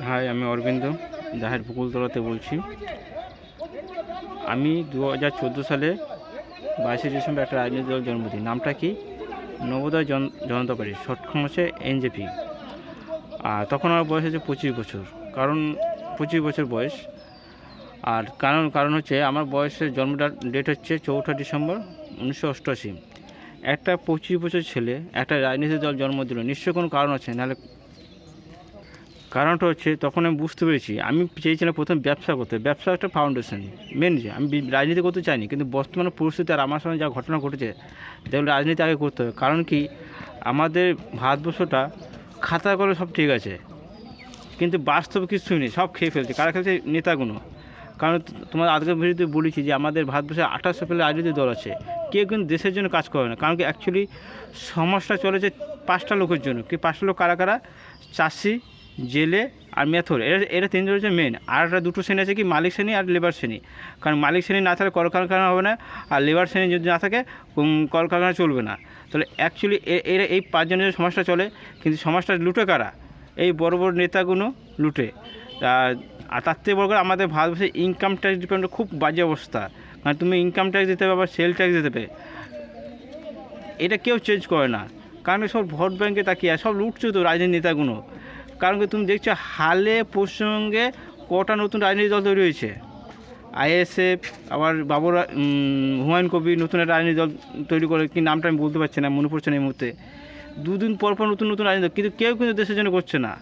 High, আমি অরবিন্দ জাহের বকুলতলাতে বলছি। আমি 2014 সালে 22শে ডিসেম্বর একটা রাজনৈতিক দল জন্মদিন। নামটা কি? নবোদয় জনতা পার্টি, শর্ট ফর্ম হচ্ছে এনজেপি। আর তখন আমার বয়স হচ্ছে 25 বছর। কারণ 25 বছর বয়স। আর কারণ হচ্ছে আমার বয়সের জন্মটা ডেট হচ্ছে 4 ডিসেম্বর 1988। একটা 25 বছর ছেলে একটা রাজনৈতিক দল জন্ম দিল, নিশ্চয়ই কোনো কারণ আছে। নাহলে কারণটা হচ্ছে তখন আমি বুঝতে পেরেছি আমি চেয়েছিলাম প্রথম ব্যবসা করতে। ব্যবসা একটা ফাউন্ডেশন মেন, যে আমি রাজনীতি করতে চাইনি, কিন্তু বর্তমানে পরিস্থিতি আর আমার সঙ্গে যা ঘটনা ঘটেছে দেখলে রাজনীতি আগে করতে হবে। কারণ কি, আমাদের ভারতবর্ষটা খাতা করে সব ঠিক আছে, কিন্তু বাস্তবে কিছুই নেই, সব খেয়ে ফেলছে। কারা খেলছে? নেতাগুলো। কারণ তোমার আজকের ভিডিওতে বলেছি যে আমাদের ভারতবর্ষে 2800 প্রায় রাজনৈতিক দল আছে, কেউ কিন্তু দেশের জন্য কাজ করে না। কারণ কি, অ্যাকচুয়ালি সমাজটা চলেছে 5টা লোকের জন্য। কি 5টা লোক কারা কারা? চাষি, জেলে আর মেথর। এরা তিনজন হচ্ছে মেন। আর একটা দুটো শ্রেণী আছে, কি মালিক শ্রেণী আর লেবার শ্রেণী। কারণ মালিক শ্রেণী না থাকলে কলকারখানা হবে না, আর লেবার শ্রেণী যদি না থাকে কলকারখানা চলবে না। তাহলে অ্যাকচুয়ালি এরা এই 5 জনের সমাজটা চলে, কিন্তু সমাজটা লুটে কারা? এই বড় বড় নেতাগুলো লুটে। আর তার থেকে বড় করে আমাদের ভারতবর্ষে ইনকাম ট্যাক্স ডিপার্টমেন্ট খুব বাজে অবস্থা। কারণ তুমি ইনকাম ট্যাক্স দিতে হবে, আবার সেল ট্যাক্স দিতে হবে। এটা কেউ চেঞ্জ করে না, কারণ সব ভোট ব্যাঙ্কে তাকিয়ে সব লুটছে তো রাজনীতি নেতাগুলো। কারণ কি, তুমি দেখছো হালে পশ্চিমবঙ্গে কটা নতুন রাজনীতি দল তৈরি হয়েছে। আইএসএফ, আবার হুমায়ুন কবির নতুন একটা রাজনীতি দল তৈরি করে, কি নামটা আমি বলতে পারছি না, মনে পড়ছে না এই মুহূর্তে। দুদিন পর পর নতুন নতুন রাজনীতি, কিন্তু কেউ কিন্তু দেশের জন্য করছে না।